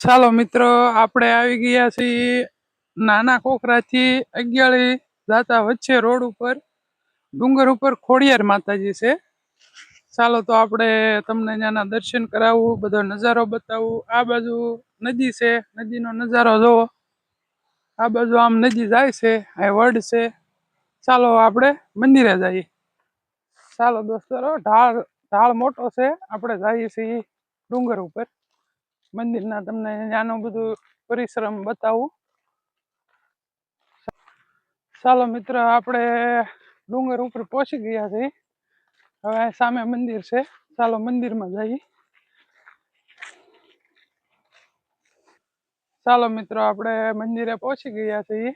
ચાલો મિત્રો, આપણે આવી ગયા છીએ નાના કોકરાથી અગિયાળી જાતા વચ્ચે રોડ ઉપર ડુંગર ઉપર ખોડિયાર માતાજી છે. ચાલો તો આપણે તમને ત્યાંના દર્શન કરાવું, બધો નજારો બતાવું. આ બાજુ નદી છે, નદીનો નજારો જોવો. આ બાજુ આમ નદી જાય છે, આ વડ છે. ચાલો આપણે મંદિરે જઈએ. ચાલો દોસ્તો, ઢાળ મોટો છે. આપણે જઈએ છીએ ડુંગર ઉપર. મંદિરના તમને ત્યાંનું બધું પરિશ્રમ બતાવું. ચાલો મિત્ર, આપણે ડુંગર ઉપર પહોંચી ગયા છીએ. હવે સામે મંદિર છે, ચાલો મંદિરમાં જઈએ. ચાલો મિત્રો, આપણે મંદિરે પહોંચી ગયા છીએ.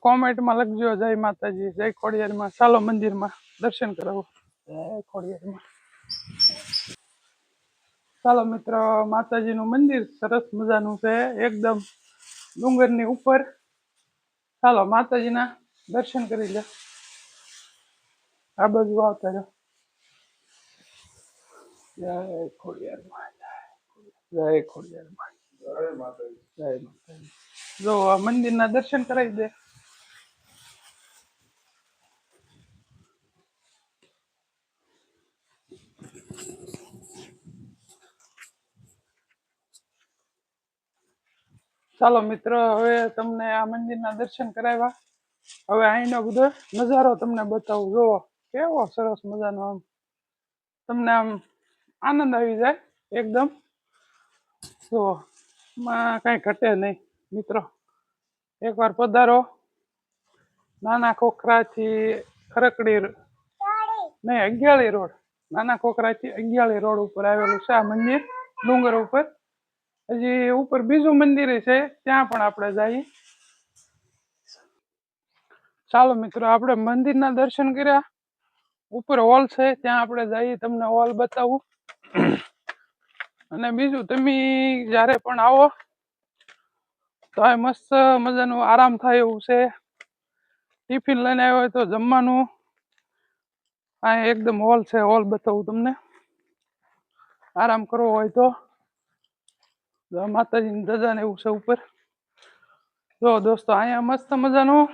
કોમેન્ટમાં લખજો જય માતાજી, જય ખોડિયારમાં. ચાલો મંદિરમાં દર્શન કરાવો. જય ખોડિયારમાં. ચાલો મિત્રો, માતાજીનું મંદિર સરસ મજાનું છે, એકદમ ડુંગરની ઉપર. ચાલો માતાજીના દર્શન કરી લે. આ બાજુ આવતા રહો. જય ખોડિયારમાં, જય ખોડિયારમાં, જય માતાજી. જો આ મંદિરના દર્શન કરાવી દે. ચાલો મિત્રો, હવે તમને આ મંદિરના દર્શન કરાવ્યા. હવે અહીંનો બધો નજારો તમને બતાવું. જોવો કેવો સરસ મજાનો, આમ તમને આમ આનંદ આવી જાય એકદમ. જુઓ, માં કાંઈ ઘટે નહીં મિત્રો. એકવાર પધારો. નાના ખોખરાથી ખરકડી નહીં, અગિયાળી રોડ, નાના ખોખરાથી અગિયાળી રોડ ઉપર આવેલું છે આ મંદિર, ડુંગર ઉપર. હજી ઉપર બીજું મંદિર છે, ત્યાં પણ આપણે જઈએ. ચાલો મિત્રો, આપણે મંદિરના દર્શન કર્યા. ઉપર હોલ છે, ત્યાં આપણે જઈએ, તમને હોલ બતાવું. અને બીજું, તમે જ્યારે પણ આવો તો આ મસ્ત મજાનું આરામ થાય એવું છે. ટિફિન લઈને આવ્યો હોય તો જમવાનું. આ એકદમ હોલ છે, હોલ બતાવું તમને. આરામ કરવો હોય તો માતાજીની ધજા ને એવું છે ઉપર. જો દોસ્તો, અહીંયા મસ્ત મજાનું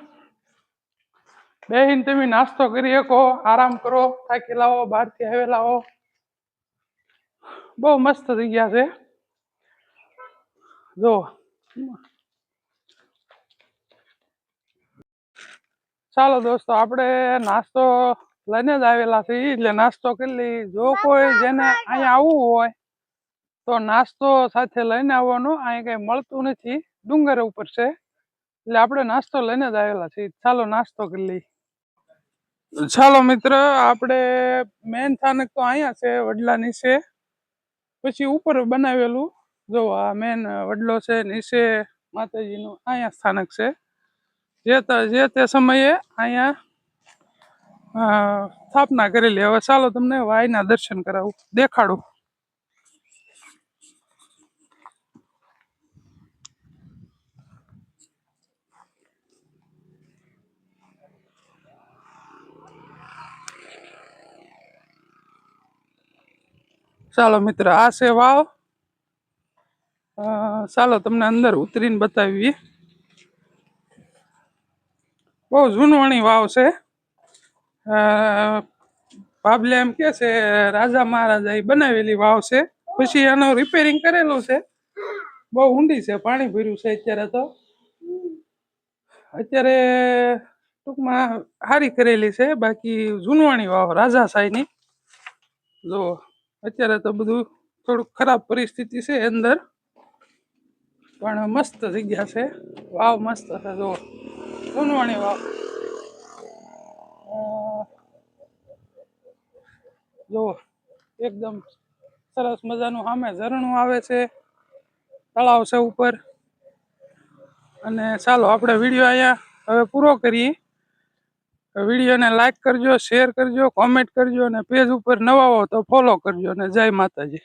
બેહીને તમે નાસ્તો કરી શકો, આરામ કરો, થાકેલા હો, બહારથી આવેલા હો. બહુ મસ્ત જગ્યા છે. જો ચાલો દોસ્તો, આપણે નાસ્તો લઈને જ આવેલા છીએ, એટલે નાસ્તો કરી લઈ. જો કોઈ જેને અહીંયા આવવું હોય તો નાસ્તો સાથે લઈને આવવાનો. અહીંયા કઈ મળતું નથી, ડુંગર ઉપર છે, એટલે આપણે નાસ્તો લઈને જ આવેલા છીએ. ચાલો નાસ્તો કરી લઈ. ચાલો મિત્ર, આપણે મેન સ્થાનક તો અહીંયા છે, વડલાની છે. પછી ઉપર બનાવેલું, જો આ મેન વડલો છે, નીચે માતાજીનું અહીંયા સ્થાનક છે. જે તે સમયે અહીંયા સ્થાપના કરેલી. હવે ચાલો તમને વાયના દર્શન કરાવું, દેખાડું. ચાલો મિત્ર, આ છે વાવ. ચાલો તમને અંદર ઉતરીને બતાવીએ. બહુ જૂનવાણી વાવ છે. બાબલે એમ કે છે રાજા મહારાજા એ બનાવેલી વાવ છે. પછી એનું રિપેરિંગ કરેલું છે. બહુ ઊંડી છે, પાણી ભર્યું છે અત્યારે. તો અત્યારે ટૂંકમાં સારી કરેલી છે, બાકી જૂનવાણી વાવ રાજાશાહીની. જો અત્યારે તો બધું થોડુંક ખરાબ પરિસ્થિતિ છે અંદર, પણ મસ્ત જગ્યા છે. વાવ મસ્ત છે. જો જૂનવાણી વાવ. જો એકદમ સરસ મજાનું સામે ઝરણું આવે છે, તળાવ છે ઉપર. અને ચાલો આપણે વિડીયો અહીંયા હવે પૂરો કરીએ. વિડીયોને લાઈક કરજો, શેર કરજો, કોમેન્ટ કરજો, અને પેજ ઉપર નવા હો તો ફોલો કરજો. અને જય માતાજી.